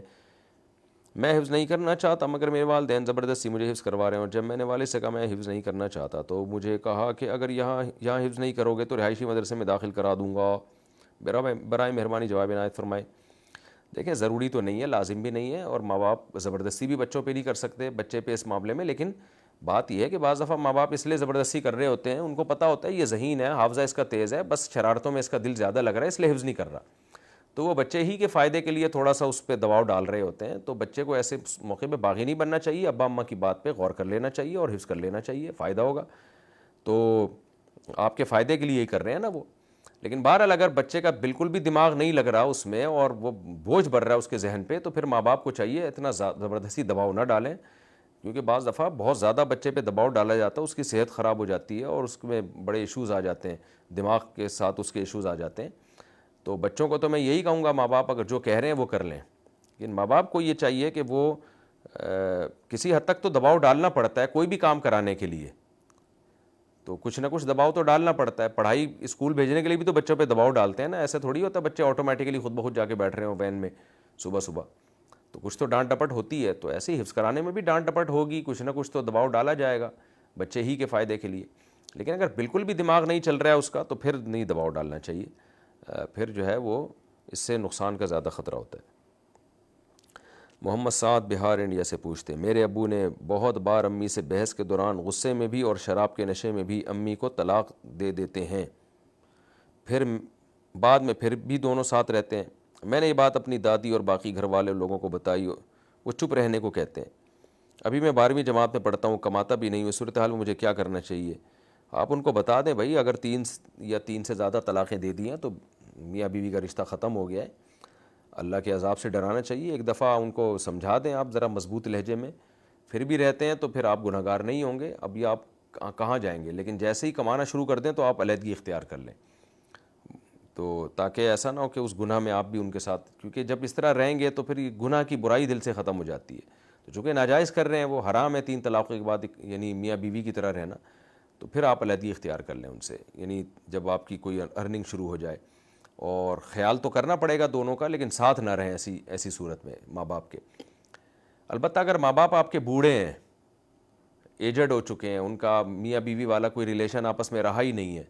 میں حفظ نہیں کرنا چاہتا مگر میرے والدین زبردستی مجھے حفظ کروا رہے ہیں, اور جب میں نے والد سے کہا میں حفظ نہیں کرنا چاہتا تو مجھے کہا کہ اگر یہاں حفظ نہیں کرو گے تو رہائشی مدرسے میں داخل کرا دوں گا. برائے مہربانی جواب عنایت فرمائیں. دیکھیں ضروری تو نہیں ہے, لازم بھی نہیں ہے, اور ماں باپ زبردستی بھی بچوں پہ نہیں کر سکتے بچے پہ اس معاملے میں. لیکن بات یہ ہے کہ بعض دفعہ ماں باپ اس لیے زبردستی کر رہے ہوتے ہیں, ان کو پتہ ہوتا ہے یہ ذہین ہے, حافظہ اس کا تیز ہے, بس شرارتوں میں اس کا دل زیادہ لگ رہا ہے اس لیے حفظ نہیں کر رہا. تو وہ بچے ہی کے فائدے کے لیے تھوڑا سا اس پہ دباؤ ڈال رہے ہوتے ہیں. تو بچے کو ایسے موقع پہ باغی نہیں بننا چاہیے, ابا اماں کی بات پہ غور کر لینا چاہیے اور حفظ کر لینا چاہیے, فائدہ ہوگا. تو آپ کے فائدے کے لیے ہی کر رہے ہیں نا وہ. لیکن بہرحال اگر بچے کا بالکل بھی دماغ نہیں لگ رہا اس میں اور وہ بوجھ بڑھ رہا ہے اس کے ذہن پہ, تو پھر ماں باپ کو چاہیے اتنا زبردستی دباؤ نہ ڈالیں, کیونکہ بعض دفعہ بہت زیادہ بچے پہ دباؤ ڈالا جاتا ہے, اس کی صحت خراب ہو جاتی ہے اور اس میں بڑے ایشوز آ جاتے ہیں, دماغ کے ساتھ اس کے ایشوز آ جاتے ہیں. تو بچوں کو تو میں یہی کہوں گا ماں باپ اگر جو کہہ رہے ہیں وہ کر لیں, لیکن ماں باپ کو یہ چاہیے کہ وہ کسی حد تک تو دباؤ ڈالنا پڑتا ہے کوئی بھی کام کرانے کے لیے, تو کچھ نہ کچھ دباؤ تو ڈالنا پڑتا ہے. پڑھائی اسکول بھیجنے کے لیے بھی تو بچوں پہ دباؤ ڈالتے ہیں نا, ایسا تھوڑی ہوتا ہے بچے آٹومیٹکلی خود بخود جا کے بیٹھ رہے ہوں وین میں صبح صبح, تو کچھ تو ڈانٹ ڈپٹ ہوتی ہے. تو ایسے ہی حفظ کرانے میں بھی ڈانٹ ڈپٹ ہوگی, کچھ نہ کچھ تو دباؤ ڈالا جائے گا بچے ہی کے فائدے کے لیے. لیکن اگر بالکل بھی دماغ نہیں چل رہا ہے اس کا تو پھر نہیں دباؤ ڈالنا چاہیے, پھر جو ہے وہ اس سے نقصان کا زیادہ خطرہ ہوتا ہے. محمد سعد بہار انڈیا سے پوچھتے ہیں میرے ابو نے بہت بار امی سے بحث کے دوران غصے میں بھی اور شراب کے نشے میں بھی امی کو طلاق دے دیتے ہیں, پھر بعد میں پھر بھی دونوں ساتھ رہتے ہیں. میں نے یہ بات اپنی دادی اور باقی گھر والے لوگوں کو بتائی, وہ چپ رہنے کو کہتے ہیں. ابھی میں 12ویں جماعت میں پڑھتا ہوں, کماتا بھی نہیں ہوں, صورتحال میں مجھے کیا کرنا چاہیے؟ آپ ان کو بتا دیں بھائی اگر 3 سے زیادہ طلاقیں دے دی ہیں تو میاں بیوی کا رشتہ ختم ہو گیا ہے، اللہ کے عذاب سے ڈرانا چاہیے. ایک دفعہ ان کو سمجھا دیں آپ ذرا مضبوط لہجے میں، پھر بھی رہتے ہیں تو پھر آپ گناہ گار نہیں ہوں گے. اب یہ آپ کہاں جائیں گے، لیکن جیسے ہی کمانا شروع کر دیں تو آپ علیحدگی اختیار کر لیں، تو تاکہ ایسا نہ ہو کہ اس گناہ میں آپ بھی ان کے ساتھ، کیونکہ جب اس طرح رہیں گے تو پھر یہ گناہ کی برائی دل سے ختم ہو جاتی ہے. تو چونکہ ناجائز کر رہے ہیں، وہ حرام ہے 3 طلاقوں کے بعد یعنی میاں بیوی کی طرح رہنا، تو پھر آپ علیحدگی اختیار کر لیں ان سے. یعنی جب آپ کی کوئی ارننگ شروع ہو جائے، اور خیال تو کرنا پڑے گا دونوں کا، لیکن ساتھ نہ رہیں ایسی صورت میں ماں باپ کے. البتہ اگر ماں باپ آپ کے بوڑھے ہیں، ایجڈ ہو چکے ہیں، ان کا میاں بیوی والا کوئی ریلیشن آپس میں رہا ہی نہیں ہے،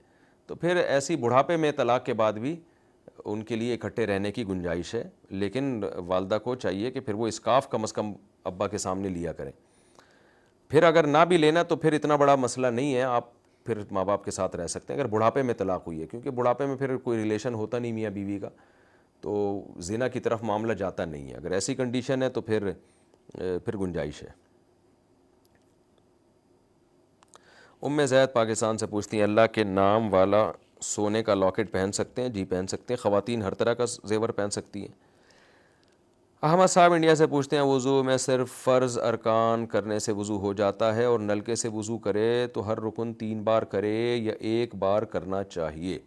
تو پھر ایسی بڑھاپے میں طلاق کے بعد بھی ان کے لیے اکٹھے رہنے کی گنجائش ہے. لیکن والدہ کو چاہیے کہ پھر وہ اسکاف کم از کم ابا کے سامنے لیا کریں. پھر اگر نہ بھی لینا تو پھر اتنا بڑا مسئلہ نہیں ہے، آپ پھر ماں باپ کے ساتھ رہ سکتے ہیں اگر بڑھاپے میں طلاق ہوئی ہے، کیونکہ بڑھاپے میں پھر کوئی ریلیشن ہوتا نہیں میاں بیوی کا، تو زنا کی طرف معاملہ جاتا نہیں ہے. اگر ایسی کنڈیشن ہے تو پھر گنجائش ہے. ام زید پاکستان سے پوچھتی ہیں اللہ کے نام والا سونے کا لاکٹ پہن سکتے ہیں؟ جی پہن سکتے ہیں، خواتین ہر طرح کا زیور پہن سکتی ہیں. احمد صاحب انڈیا سے پوچھتے ہیں وضو میں صرف فرض ارکان کرنے سے وضو ہو جاتا ہے، اور نلکے سے وضو کرے تو ہر رکن 3 بار کرے یا 1 بار کرنا چاہیے؟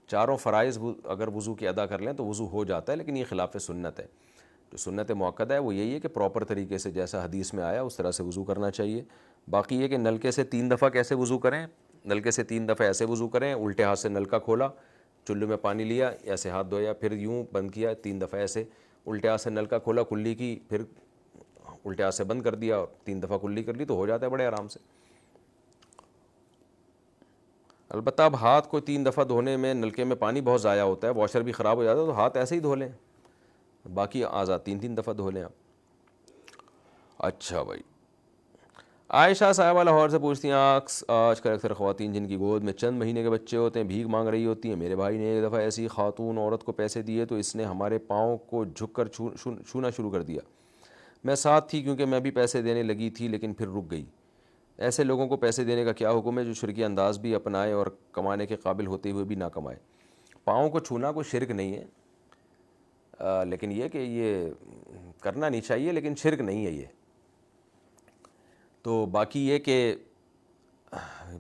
چاروں فرائض اگر وضو کی ادا کر لیں تو وضو ہو جاتا ہے، لیکن یہ خلاف سنت ہے. جو سنت موقدہ ہے وہ یہی ہے کہ پراپر طریقے سے جیسا حدیث میں آیا اس طرح سے وضو کرنا چاہیے. باقی یہ کہ نلکے سے 3 دفعہ کیسے وضو کریں، نلکے سے 3 دفعہ ایسے وضو کریں، الٹے ہاتھ سے نلکا کھولا، چلو میں پانی لیا، ایسے ہاتھ دھویا، پھر یوں بند کیا 3 دفعہ ایسے، الٹے ہاتھ سے نلکا کھولا، کلی کی، پھر الٹے ہاتھ سے بند کر دیا، 3 دفعہ کلی کر لی، تو ہو جاتا ہے بڑے آرام سے. البتہ اب ہاتھ کو 3 دفعہ دھونے میں نلکے میں پانی بہت ضائع ہوتا ہے، واشر بھی خراب ہو جاتا ہے، تو ہاتھ ایسے ہی دھو لیں، باقی اعضاء 3 دفعہ دھو لیں آپ. اچھا بھائی. عائشہ صاحبہ لاہور سے پوچھتی ہیں آج کل اکثر خواتین جن کی گود میں چند مہینے کے بچے ہوتے ہیں بھیک مانگ رہی ہوتی ہیں. میرے بھائی نے ایک دفعہ ایسی خاتون عورت کو پیسے دیے تو اس نے ہمارے پاؤں کو جھک کر چھونا شروع کر دیا. میں ساتھ تھی کیونکہ میں بھی پیسے دینے لگی تھی، لیکن پھر رک گئی. ایسے لوگوں کو پیسے دینے کا کیا حکم ہے جو شرکی انداز بھی اپنائے اور کمانے کے قابل ہوتے ہوئے بھی نہ کمائے؟ پاؤں کو چھونا کوئی شرک نہیں ہے، لیکن یہ کہ یہ کرنا نہیں چاہیے، لیکن شرک نہیں ہے یہ. تو باقی یہ کہ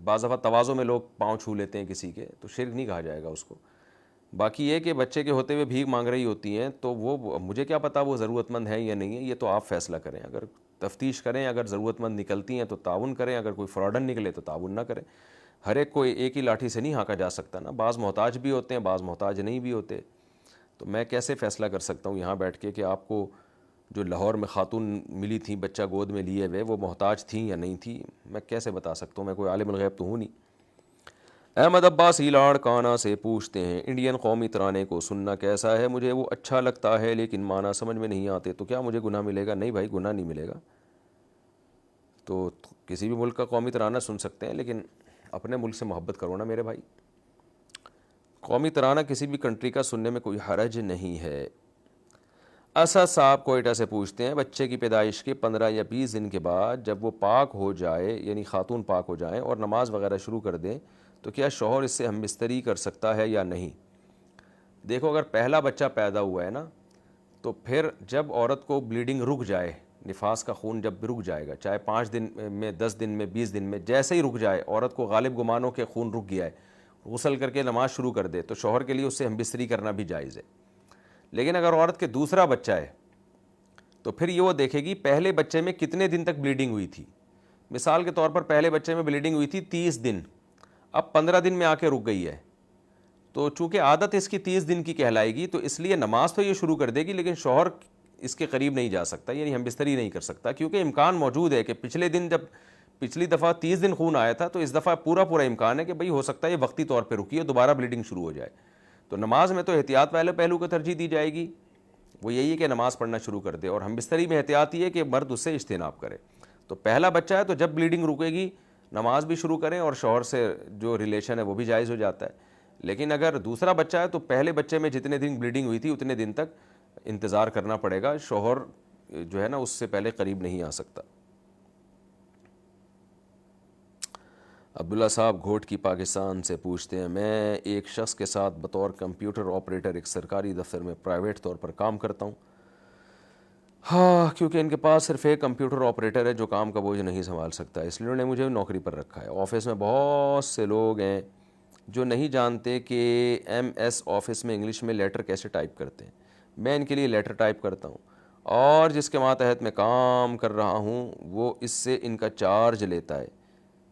بعض دفعہ تواضع میں لوگ پاؤں چھو لیتے ہیں کسی کے، تو شرک نہیں کہا جائے گا اس کو. باقی یہ کہ بچے کے ہوتے ہوئے بھیک مانگ رہی ہوتی ہیں تو وہ مجھے کیا پتہ وہ ضرورت مند ہیں یا نہیں ہے، یہ تو آپ فیصلہ کریں. اگر تفتیش کریں، اگر ضرورت مند نکلتی ہیں تو تعاون کریں، اگر کوئی فراڈن نکلے تو تعاون نہ کریں. ہر ایک کو ایک ہی لاٹھی سے نہیں ہانکا جا سکتا نا، بعض محتاج بھی ہوتے ہیں، بعض محتاج نہیں بھی ہوتے. تو میں کیسے فیصلہ کر سکتا ہوں یہاں بیٹھ کے کہ آپ کو جو لاہور میں خاتون ملی تھیں بچہ گود میں لیے ہوئے وہ محتاج تھیں یا نہیں تھیں؟ میں کیسے بتا سکتا ہوں، میں کوئی عالم الغیب تو ہوں نہیں. احمد عباس ہیلاڑ کانا سے پوچھتے ہیں انڈین قومی ترانے کو سننا کیسا ہے؟ مجھے وہ اچھا لگتا ہے لیکن معنی سمجھ میں نہیں آتے، تو کیا مجھے گناہ ملے گا؟ نہیں بھائی، گناہ نہیں ملے گا. تو کسی بھی ملک کا قومی ترانہ سن سکتے ہیں، لیکن اپنے ملک سے محبت کرو نا میرے بھائی. قومی ترانہ کسی بھی کنٹری کا سننے میں کوئی حرج نہیں ہے. اسد صاحب کوئٹہ سے پوچھتے ہیں بچے کی پیدائش کے 15 یا 20 دن کے بعد جب وہ پاک ہو جائے، یعنی خاتون پاک ہو جائیں اور نماز وغیرہ شروع کر دیں، تو کیا شوہر اس سے ہم بستری کر سکتا ہے یا نہیں؟ دیکھو اگر پہلا بچہ پیدا ہوا ہے نا، تو پھر جب عورت کو بلیڈنگ رک جائے، نفاس کا خون جب رک جائے گا، چاہے 5 دن میں، 10 دن میں، 20 دن میں، جیسے ہی رک جائے، عورت کو غالب گمان ہو کہ خون رک گیا ہے، غسل کر کے نماز شروع کر دے، تو شوہر کے لیے اس سے ہم بستری کرنا بھی جائز ہے. لیکن اگر عورت کے دوسرا بچہ ہے تو پھر یہ وہ دیکھے گی پہلے بچے میں کتنے دن تک بلیڈنگ ہوئی تھی. مثال کے طور پر پہلے بچے میں بلیڈنگ ہوئی تھی 30 دن، اب 15 دن میں آ کے رک گئی ہے، تو چونکہ عادت اس کی 30 دن کی کہلائے گی، تو اس لیے نماز تو یہ شروع کر دے گی، لیکن شوہر اس کے قریب نہیں جا سکتا، یعنی ہم بستری نہیں کر سکتا، کیونکہ امکان موجود ہے کہ پچھلے دن جب پچھلی دفعہ 30 دن خون آیا تھا تو اس دفعہ پورا امکان ہے کہ بھئی ہو سکتا ہے یہ وقتی طور پہ رکی ہے، دوبارہ بلیڈنگ شروع ہو جائے. تو نماز میں تو احتیاط پہلے پہلو کو ترجیح دی جائے گی، وہ یہی ہے کہ نماز پڑھنا شروع کر دے، اور ہم بستری میں احتیاط یہ ہے کہ مرد اس سے اجتناب کرے. تو پہلا بچہ ہے تو جب بلیڈنگ رکے گی نماز بھی شروع کریں، اور شوہر سے جو ریلیشن ہے وہ بھی جائز ہو جاتا ہے. لیکن اگر دوسرا بچہ ہے تو پہلے بچے میں جتنے دن بلیڈنگ ہوئی تھی اتنے دن تک انتظار کرنا پڑے گا، شوہر جو ہے نا اس سے پہلے قریب نہیں آ سکتا. عبداللہ صاحب گھوٹ کی پاکستان سے پوچھتے ہیں، میں ایک شخص کے ساتھ بطور کمپیوٹر آپریٹر ایک سرکاری دفتر میں پرائیویٹ طور پر کام کرتا ہوں۔ ہاں، کیونکہ ان کے پاس صرف ایک کمپیوٹر آپریٹر ہے جو کام کا بوجھ نہیں سنبھال سکتا، اس لیے انہوں نے مجھے نوکری پر رکھا ہے۔ آفس میں بہت سے لوگ ہیں جو نہیں جانتے کہ ایم ایس آفس میں انگلش میں لیٹر کیسے ٹائپ کرتے ہیں۔ میں ان کے لیے لیٹر ٹائپ کرتا ہوں، اور جس کے ماتحت میں کام کر رہا ہوں وہ اس سے ان کا چارج لیتا ہے۔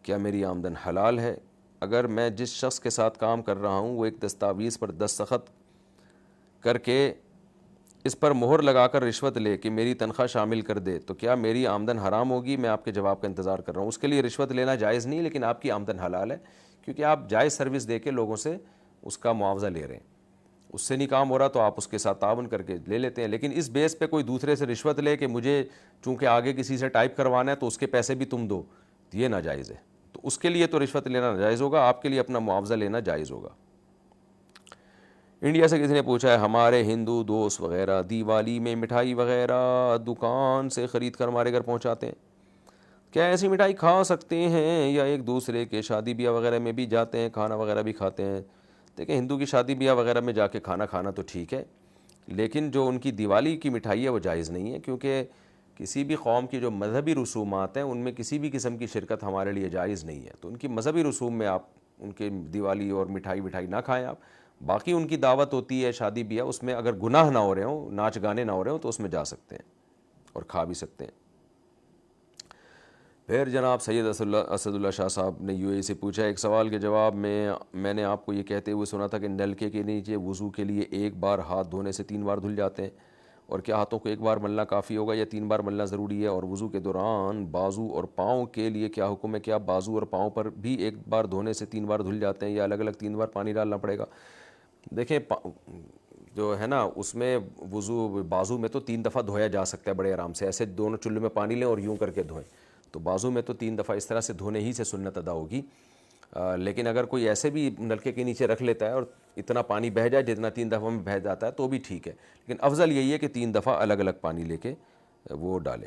کیا میری آمدن حلال ہے؟ اگر میں جس شخص کے ساتھ کام کر رہا ہوں وہ ایک دستاویز پر دستخط کر کے اس پر مہر لگا کر رشوت لے کہ میری تنخواہ شامل کر دے، تو کیا میری آمدن حرام ہوگی؟ میں آپ کے جواب کا انتظار کر رہا ہوں۔ اس کے لیے رشوت لینا جائز نہیں، لیکن آپ کی آمدن حلال ہے، کیونکہ آپ جائز سروس دے کے لوگوں سے اس کا معاوضہ لے رہے ہیں۔ اس سے نہیں کام ہو رہا تو آپ اس کے ساتھ تعاون کر کے لے لیتے ہیں، لیکن اس بیس پہ کوئی دوسرے سے رشوت لے کہ مجھے چونکہ آگے کسی سے ٹائپ کروانا ہے تو اس کے پیسے بھی تم دو، یہ ناجائز ہے۔ تو اس کے لیے تو رشوت لینا ناجائز ہوگا، آپ کے لیے اپنا معاوضہ لینا جائز ہوگا۔ انڈیا سے کسی نے پوچھا ہے، ہمارے ہندو دوست وغیرہ دیوالی میں مٹھائی وغیرہ دکان سے خرید کر ہمارے گھر پہنچاتے ہیں، کیا ایسی مٹھائی کھا سکتے ہیں یا ایک دوسرے کے شادی بیاہ وغیرہ میں بھی جاتے ہیں، کھانا وغیرہ بھی کھاتے ہیں؟ دیکھیں، ہندو کی شادی بیاہ وغیرہ میں جا کے کھانا کھانا تو ٹھیک ہے، لیکن جو ان کی دیوالی کی مٹھائی ہے وہ جائز نہیں ہے، کیونکہ کسی بھی قوم کی جو مذہبی رسومات ہیں ان میں کسی بھی قسم کی شرکت ہمارے لیے جائز نہیں ہے۔ تو ان کی مذہبی رسوم میں آپ ان کے دیوالی اور مٹھائی نہ کھائیں آپ۔ باقی ان کی دعوت ہوتی ہے شادی بیاہ، اس میں اگر گناہ نہ ہو رہے ہوں، ناچ گانے نہ ہو رہے ہوں، تو اس میں جا سکتے ہیں اور کھا بھی سکتے ہیں۔ پھر جناب سید اسد اللہ شاہ صاحب نے یو اے سے پوچھا، ایک سوال کے جواب میں نے آپ کو یہ کہتے ہوئے سنا تھا کہ نلکے کے نیچے وضو کے لیے ایک بار ہاتھ دھونے سے 3 بار دھل جاتے ہیں، اور کیا ہاتھوں کو ایک بار ملنا کافی ہوگا یا 3 بار ملنا ضروری ہے؟ اور وضو کے دوران بازو اور پاؤں کے لیے کیا حکم ہے؟ کیا بازو اور پاؤں پر بھی ایک بار دھونے سے 3 بار دھل جاتے ہیں یا الگ الگ 3 بار پانی ڈالنا پڑے گا؟ دیکھیں، جو ہے نا اس میں وضو بازو میں تو 3 دفعہ دھویا جا سکتا ہے بڑے آرام سے، ایسے دونوں چلے میں پانی لیں اور یوں کر کے دھوئیں، تو بازو میں تو 3 دفعہ اس طرح سے دھونے ہی سے سنت ادا ہوگی۔ لیکن اگر کوئی ایسے بھی نلکے کے نیچے رکھ لیتا ہے اور اتنا پانی بہہ جائے جتنا 3 دفعہ میں بہہ جاتا ہے تو بھی ٹھیک ہے، لیکن افضل یہی ہے کہ 3 دفعہ الگ الگ پانی لے کے وہ ڈالے۔